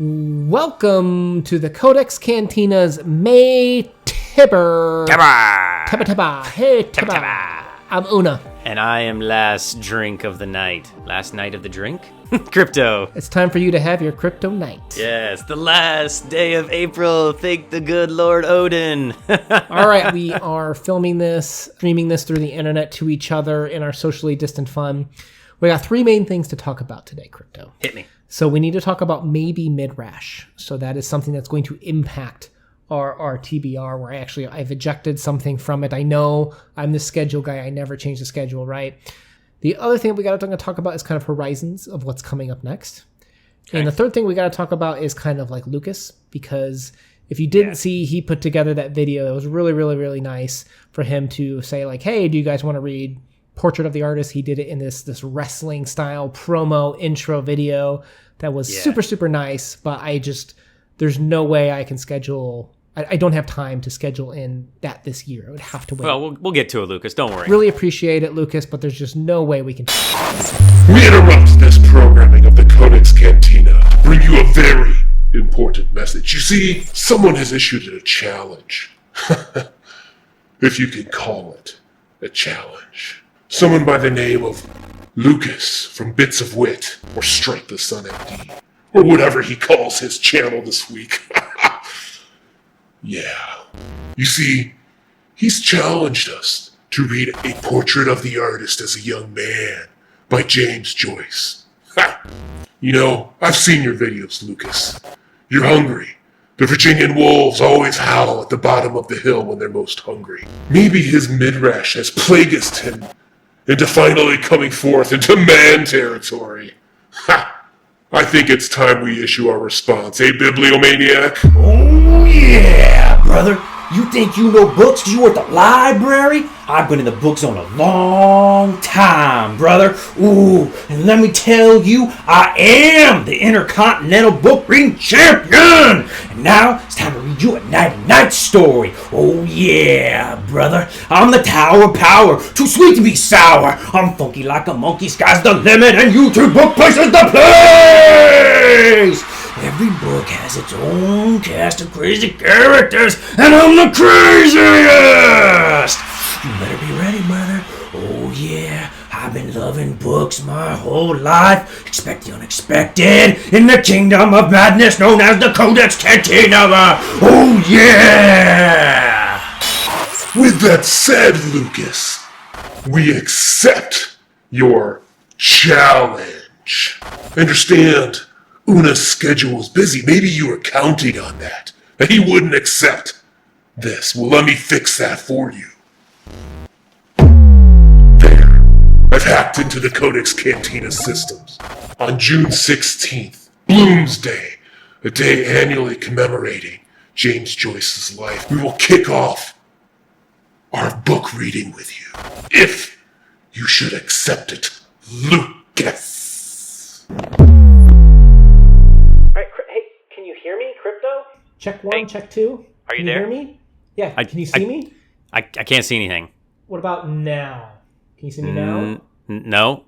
Welcome to the Codex Cantina's May Tipper. Tibba. Hey, Tibba. I'm Una. And I am last drink of the night. Last night of the drink? Crypto. It's time for you to have your crypto night. Yes, the last day of April. Thank the good Lord Odin. All right, we are filming this, streaming this through the internet to each other in our socially distant fun. We got three main things to talk about today, Crypto. Hit me. So we need to talk about maybe Midrash. So that is something that's going to impact our TBR, where I've ejected something from it. I know I'm the schedule guy. I never change the schedule, right? The other thing we got to talk about is kind of horizons of what's coming up next. Okay. And the third thing we got to talk about is kind of like Lucas, because if you didn't see, he put together that video. It was really, really, really nice for him to say like, hey, do you guys want to read Portrait of the Artist? He did it in this wrestling style promo intro video that was super, super nice, but there's no way I can schedule. I don't have time to schedule in that this year. I would have to wait. Well, we'll get to it, Lucas. Don't worry. Really appreciate it, Lucas, but there's just no way we can. We interrupt this programming of the Codex Cantina to bring you a very important message. You see, someone has issued a challenge. If you can call it a challenge. Someone by the name of Lucas from Bits of Wit, or Strike the Sun MD, or whatever he calls his channel this week. Yeah. You see, he's challenged us to read A Portrait of the Artist as a Young Man by James Joyce. Ha! You know, I've seen your videos, Lucas. You're hungry. The Virginian wolves always howl at the bottom of the hill when they're most hungry. Maybe his Midrash has plagued him into finally coming forth into man territory. Ha! I think it's time we issue our response, bibliomaniac? Oh yeah, brother. You think you know books because you were at the library? I've been in the book zone a long time, brother. Ooh, and let me tell you, I am the Intercontinental Book Reading Champion! And now, it's time to read you a night-night story. Oh yeah, brother. I'm the Tower of Power, too sweet to be sour. I'm funky like a monkey, sky's the limit, and YouTube Book Place is the place! Every book has its own cast of crazy characters, and I'm the craziest! You better be ready, brother. Oh yeah, I've been loving books my whole life. Expect the unexpected in the kingdom of madness known as the Codex Cantina. Oh yeah! With that said, Lucas, we accept your challenge. Understand, Una's schedule is busy. Maybe you were counting on that he wouldn't accept this. Well, let me fix that for you. There. I've hacked into the Codex Cantina systems. On June 16th, Bloomsday, a day annually commemorating James Joyce's life, we will kick off our book reading with you. If you should accept it, Lucas. Check one, check two. Are you can there? Hear me? Yeah. Can you see me? I can't see anything. What about now? Can you see me now? No.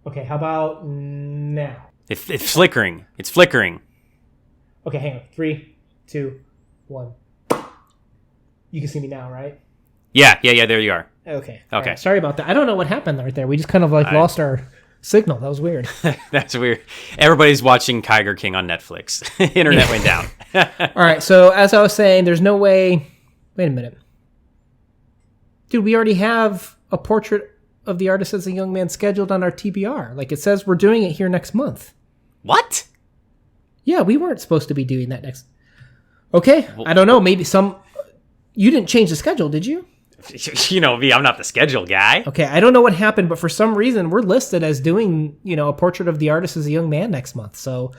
Okay, how about now? It's flickering. It's flickering. Okay, hang on. 3, 2, 1. You can see me now, right? Yeah, there you are. Okay. Okay. Right. Sorry about that. I don't know what happened right there. We just kind of lost our signal. That was weird. That's weird. Everybody's watching Tiger King on Netflix. Internet went down. All right, so as I was saying, there's no way... Wait a minute. Dude, we already have a Portrait of the Artist as a Young Man scheduled on our TBR. Like, it says we're doing it here next month. What? Yeah, we weren't supposed to be doing that next... Okay, I don't know. Maybe some... You didn't change the schedule, did you? You know me, I'm not the schedule guy. Okay, I don't know what happened, but for some reason, we're listed as doing, a Portrait of the Artist as a Young Man next month. So,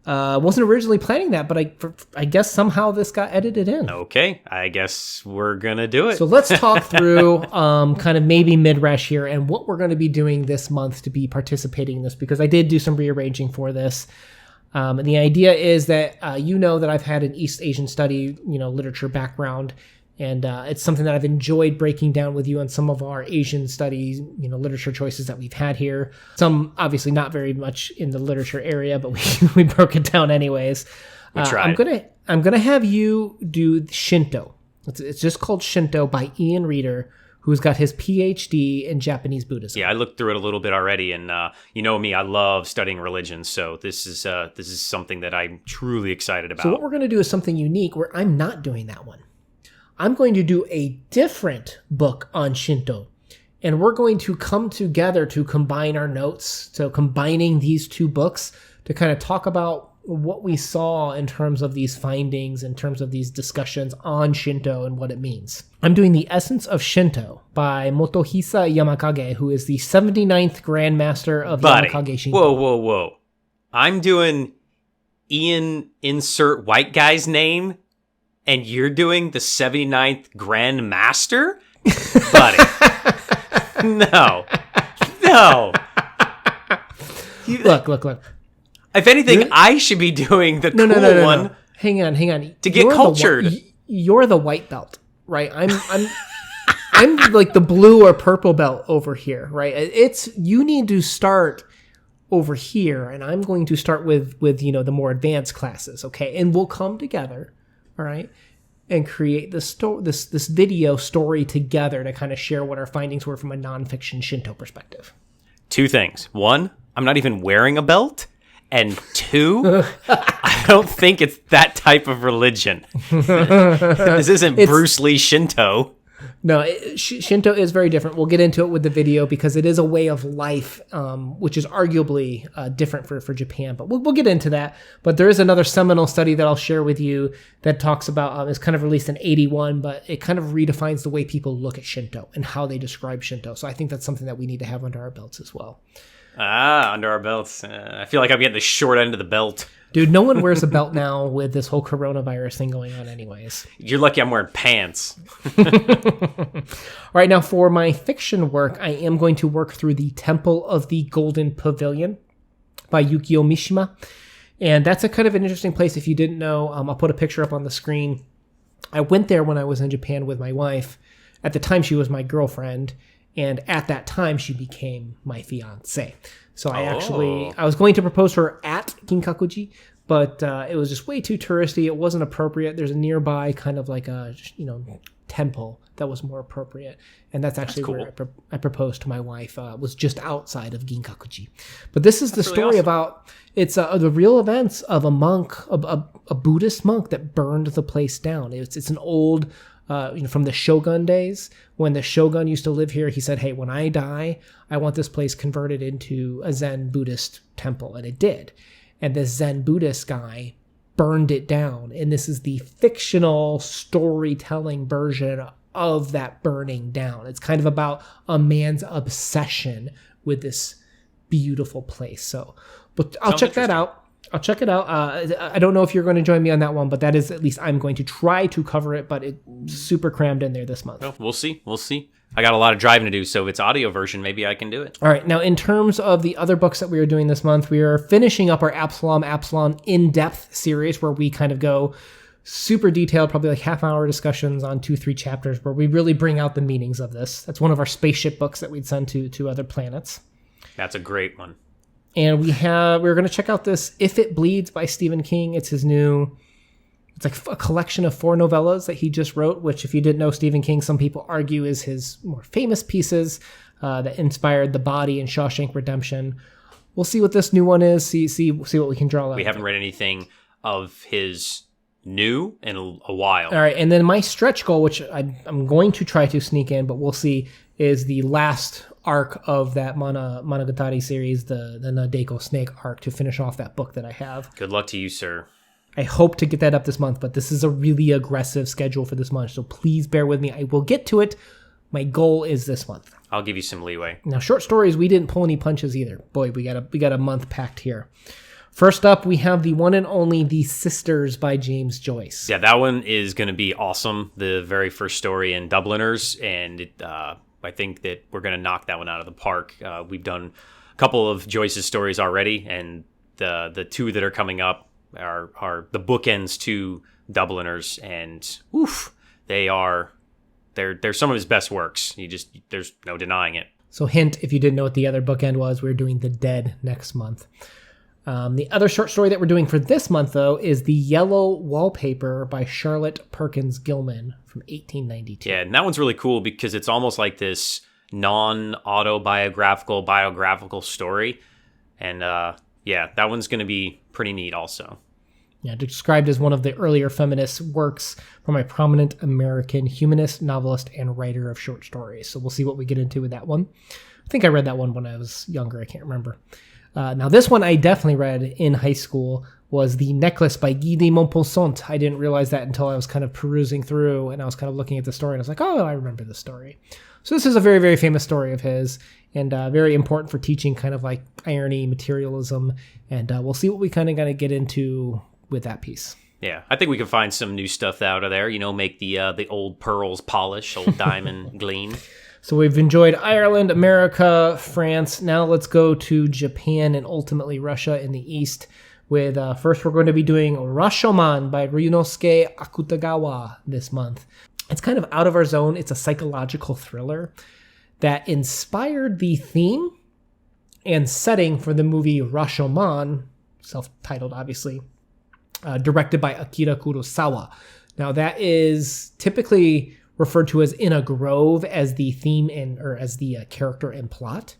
wasn't originally planning that, but I guess somehow this got edited in. Okay, I guess we're going to do it. So let's talk through kind of maybe Midrash here and what we're going to be doing this month to be participating in this, because I did do some rearranging for this. And the idea is that that I've had an East Asian study, literature background. And it's something that I've enjoyed breaking down with you on some of our Asian studies, literature choices that we've had here. Some obviously not very much in the literature area, but we broke it down anyways. We tried. I'm gonna have you do Shinto. It's just called Shinto by Ian Reader, who's got his PhD in Japanese Buddhism. Yeah, I looked through it a little bit already, and you know me, I love studying religion, so this is something that I'm truly excited about. So what we're going to do is something unique where I'm not doing that one. I'm going to do a different book on Shinto, and we're going to come together to combine our notes, so combining these two books to kind of talk about what we saw in terms of these findings, in terms of these discussions on Shinto and what it means. I'm doing The Essence of Shinto by Motohisa Yamakage, who is the 79th Grandmaster of Yamakage Shinto. Whoa. I'm doing Ian insert white guy's name, and you're doing the 79th Grandmaster? Buddy. No. Look. If anything, I should be doing the cool one. No. Hang on. To get cultured. You're the white belt, right? I'm like the blue or purple belt over here, right? You need to start over here, and I'm going to start with the more advanced classes, okay? And we'll come together, all right, and create this video story together to kind of share what our findings were from a nonfiction Shinto perspective. Two things. One, I'm not even wearing a belt. And two, I don't think it's that type of religion. This isn't Bruce Lee Shinto. No, Shinto is very different. We'll get into it with the video because it is a way of life, which is arguably different for Japan. But we'll get into that. But there is another seminal study that I'll share with you that talks about, it's kind of released in 1981, but it kind of redefines the way people look at Shinto and how they describe Shinto. So I think that's something that we need to have under our belts as well. Under our belts. I feel like I'm getting the short end of the belt. Dude, no one wears a belt now with this whole coronavirus thing going on anyways. You're lucky I'm wearing pants. All right, now for my fiction work, I am going to work through The Temple of the Golden Pavilion by Yukio Mishima. And that's a kind of an interesting place. If you didn't know, I'll put a picture up on the screen. I went there when I was in Japan with my wife. At the time, she was my girlfriend. And at that time, she became my fiance. So I was going to propose to her at Ginkakuji, but it was just way too touristy. It wasn't appropriate. There's a nearby kind of like a, temple that was more appropriate. And that's actually where I proposed to my wife, was just outside of Ginkakuji. But this is the story about, it's the real events of a monk, a Buddhist monk that burned the place down. It's an old... from the Shogun days, when the Shogun used to live here, he said, hey, when I die, I want this place converted into a Zen Buddhist temple. And it did. And this Zen Buddhist guy burned it down. And this is the fictional storytelling version of that burning down. It's kind of about a man's obsession with this beautiful place. So, but I'll check that out. I'll check it out. I don't know if you're going to join me on that one, but that is at least I'm going to try to cover it, but it's super crammed in there this month. Well, we'll see. I got a lot of driving to do, so if it's audio version, maybe I can do it. All right. Now, in terms of the other books that we are doing this month, we are finishing up our Absalom in-depth series where we kind of go super detailed, probably like half-hour discussions on 2-3 chapters where we really bring out the meanings of this. That's one of our spaceship books that we'd send to other planets. That's a great one. And we're going to check out this If It Bleeds by Stephen King. It's his new, it's like a collection of 4 novellas that he just wrote, which if you didn't know Stephen King, some people argue is his more famous pieces that inspired The Body and Shawshank Redemption. We'll see what this new one is, see what we can draw out. We haven't read anything of his new in a while. All right, and then my stretch goal, which I'm going to try to sneak in, but we'll see, is the last arc of that Monogatari series, the Nadeko snake arc, to finish off that book that I have. Good luck to you, sir. I hope to get that up this month, but this is a really aggressive schedule for this month, so please bear with me. I will get to it. My goal is this month. I'll give you some leeway. Now, short stories, we didn't pull any punches either. Boy, we got a month packed here. First up, we have the one and only The Sisters by James Joyce. Yeah, that one is going to be awesome. The very first story in Dubliners, and I think that we're going to knock that one out of the park. We've done a couple of Joyce's stories already, and the 2 that are coming up are the bookends to Dubliners, and they're some of his best works. There's no denying it. So hint, if you didn't know what the other bookend was, we're doing The Dead next month. The other short story that we're doing for this month, though, is The Yellow Wallpaper by Charlotte Perkins Gilman from 1892. Yeah, and that one's really cool because it's almost like this non-autobiographical, biographical story. And that one's going to be pretty neat also. Yeah, described as one of the earlier feminist works from a prominent American humanist, novelist, and writer of short stories. So we'll see what we get into with that one. I think I read that one when I was younger. I can't remember. Now, this one I definitely read in high school was The Necklace by Guy de Maupassant. I didn't realize that until I was kind of perusing through and I was kind of looking at the story and I was like, oh, I remember this story. So this is a very, very famous story of his and very important for teaching kind of like irony, materialism, and we'll see what we kind of got to get into with that piece. Yeah, I think we can find some new stuff out of there, make the old pearls polish, old diamond gleam. So we've enjoyed Ireland, America, France. Now let's go to Japan and ultimately Russia in the East with, first we're going to be doing Rashomon by Ryunosuke Akutagawa this month. It's kind of out of our zone. It's a psychological thriller that inspired the theme and setting for the movie Rashomon, self-titled obviously, directed by Akira Kurosawa. Now that is typically referred to as In a Grove as the theme or as the character and plot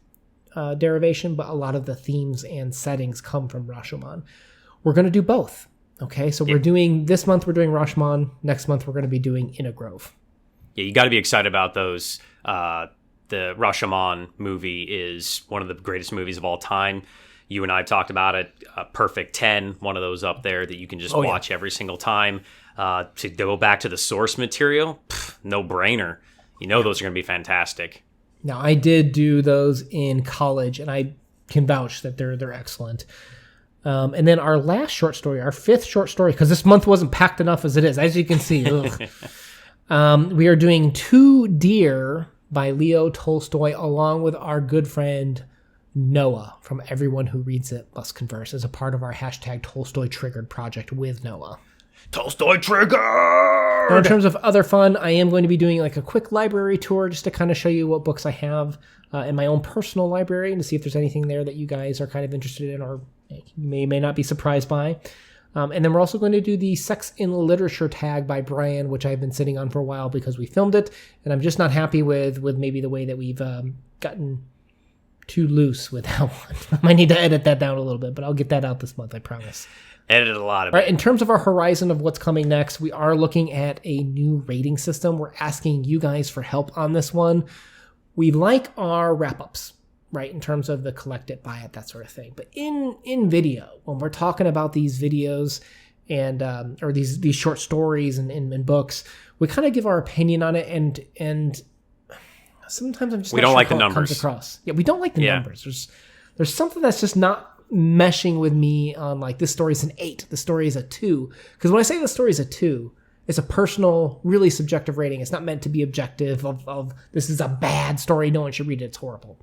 derivation, but a lot of the themes and settings come from Rashomon. We're going to do both. Okay, so this month we're doing Rashomon. Next month we're going to be doing In a Grove. Yeah, you got to be excited about those. The Rashomon movie is one of the greatest movies of all time. You and I talked about it. Perfect 10, one of those up there that you can just watch every single time. To go back to the source material, no brainer. Those are going to be fantastic. Now, I did do those in college, and I can vouch that they're excellent. And then our last short story, our fifth short story, because this month wasn't packed enough as it is, as you can see. We are doing Two Deer by Leo Tolstoy, along with our good friend Noah from Everyone Who Reads It Must Converse, as a part of our hashtag Tolstoy Triggered project with Noah. Tolstoy Triggered! Now, in terms of other fun, I am going to be doing like a quick library tour just to kind of show you what books I have in my own personal library and to see if there's anything there that you guys are kind of interested in or may not be surprised by. And then we're also going to do the Sex in Literature tag by Brian, which I've been sitting on for a while because we filmed it, and I'm just not happy with maybe the way that we've gotten too loose with that one. I might need to edit that down a little bit, but I'll get that out this month, I promise. Edited a lot of it. All right, in terms of our horizon of what's coming next, we are looking at a new rating system. We're asking you guys for help on this one. We like our wrap-ups, right, in terms of the collect it, buy it, that sort of thing. But in video, when we're talking about these videos and or these short stories and books, we kind of give our opinion on it, and sometimes I'm just we not don't sure like how the it numbers. comes across. Yeah, we don't like the numbers. There's something that's just not meshing with me on like this story is an 8, the story is a 2. Because when I say the story is a 2, it's a personal, really subjective rating. It's not meant to be objective of this is a bad story, no one should read it, it's horrible.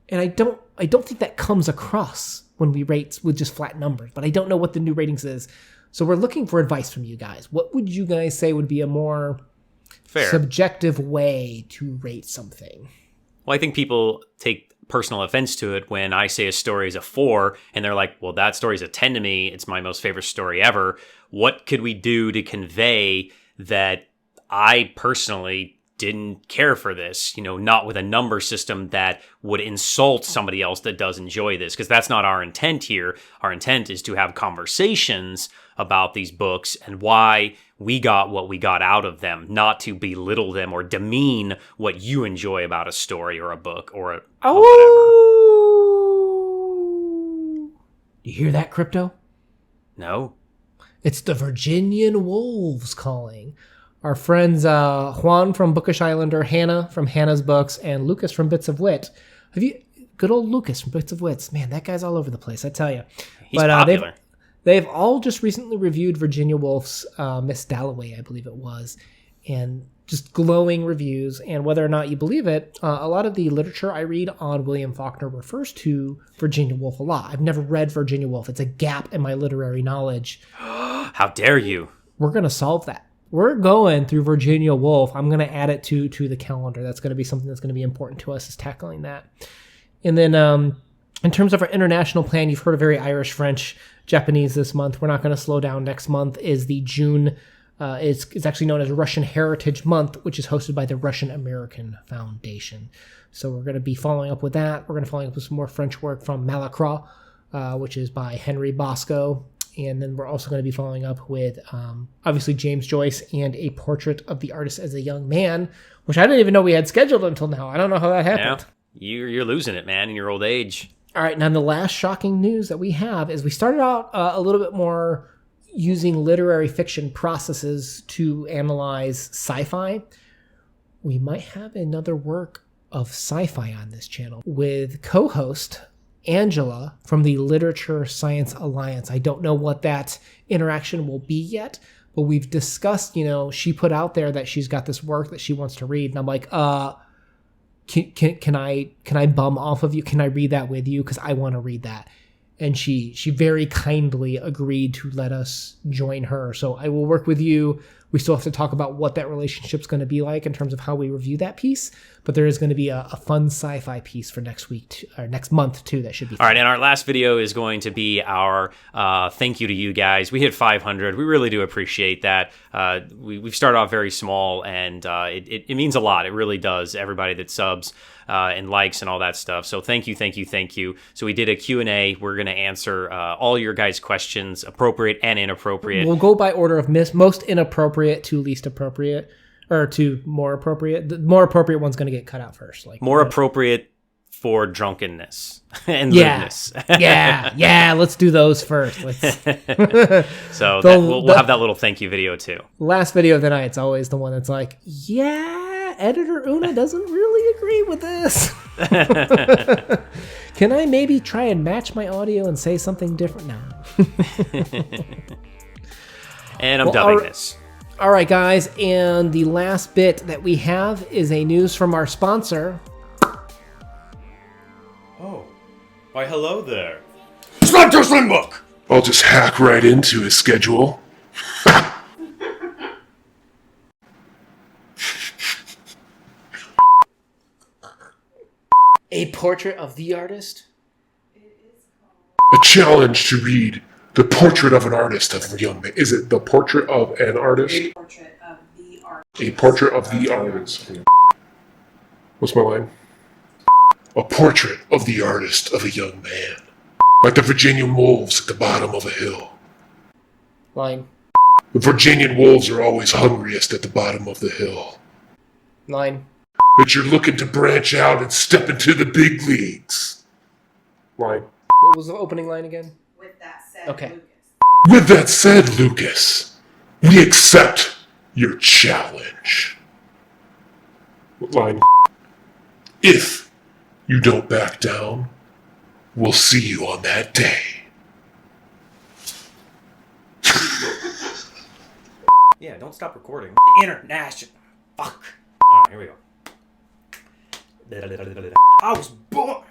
And I don't think that comes across when we rate with just flat numbers, but I don't know what the new ratings is. So we're looking for advice from you guys. What would you guys say would be a more subjective way to rate something? Well, I think people take personal offense to it when I say a story is a 4 and they're like, well, that story's a 10 to me. It's my most favorite story ever. What could we do to convey that I personally didn't care for this, not with a number system that would insult somebody else that does enjoy this, because that's not our intent here. Our intent is to have conversations about these books and why we got what we got out of them, not to belittle them or demean what you enjoy about a story or a book or whatever. You hear that, Crypto? No. It's the Virginian Wolves calling. Our friends Juan from Bookish Islander, Hannah from Hannah's Books, and Lucas from Bits of Wit. Good old Lucas from Bits of Wits. Man, that guy's all over the place, I tell you. He's popular. They've all just recently reviewed Virginia Woolf's Miss Dalloway, I believe it was, and just glowing reviews. And whether or not you believe it, a lot of the literature I read on William Faulkner refers to Virginia Woolf a lot. I've never read Virginia Woolf. It's a gap in my literary knowledge. How dare you? We're going to solve that. we're going through Virginia Woolf. I'm going to add it to the calendar. That's going to be something that's going to be important to us, is tackling that. And then in terms of our international plan, you've heard of very Irish, French, Japanese this month. We're not going to slow down. Next month is the June. It's actually known as Russian Heritage Month, which is hosted by the Russian American Foundation. So we're going to be following up with that. We're going to follow up with some more French work from Malacroix, which is by Henry Bosco. And then we're also going to be following up with, obviously, James Joyce and a portrait of the artist as a young man, which I didn't even know we had scheduled until now. I don't know how that happened. Yeah, you're losing it, man, in your old age. All right, now the last shocking news that we have is we started out a little bit more using literary fiction processes to analyze sci-fi. We might have another work of sci-fi on this channel with co-host Angela from the Literature Science Alliance. I don't know what that interaction will be yet, but we've discussed, she put out there that she's got this work that she wants to read. And I'm like, can I bum off of you? Can I read that with you? Because I want to read that. And she very kindly agreed to let us join her. So I will work with you. We still have to talk about what that relationship's going to be like in terms of how we review that piece. But there is going to be a fun sci-fi piece for next week or next month too. That should be fun. All right, and our last video is going to be our thank you to you guys. We hit 500. We really do appreciate that. We've started off very small, and it means a lot. It really does. Everybody that subs and likes and all that stuff. So thank you. So we did a Q&A. We're going to answer all your guys' questions, appropriate and inappropriate. We'll go by order of most inappropriate to least appropriate, or to more appropriate. The more appropriate one's going to get cut out first. More appropriate for drunkenness and lewdness. Yeah. Let's do those first. So we'll have that little thank you video too. Last video of the night, it's always the one that's like, editor Una doesn't really agree with this. Can I maybe try and match my audio and say something different now? And I'm dubbing this. All right, guys, and the last bit that we have is a news from our sponsor. Oh, why hello there. Slam to Slim Book! I'll just hack right into his schedule. A portrait of the artist? A challenge to read the portrait of an artist of a young man. Is it the portrait of an artist? A portrait of the artist. A portrait of the artist. What's my line? A portrait of the artist of a young man. Like the Virginian wolves at the bottom of a hill. Line. The Virginian wolves are always hungriest at the bottom of the hill. Line. But you're looking to branch out and step into the big leagues. Line. What was the opening line again? With that said, Okay. Lucas. With that said, Lucas, we accept your challenge. What line? If you don't back down, we'll see you on that day. Yeah, don't stop recording. International. Fuck. Alright, here we go. I was born.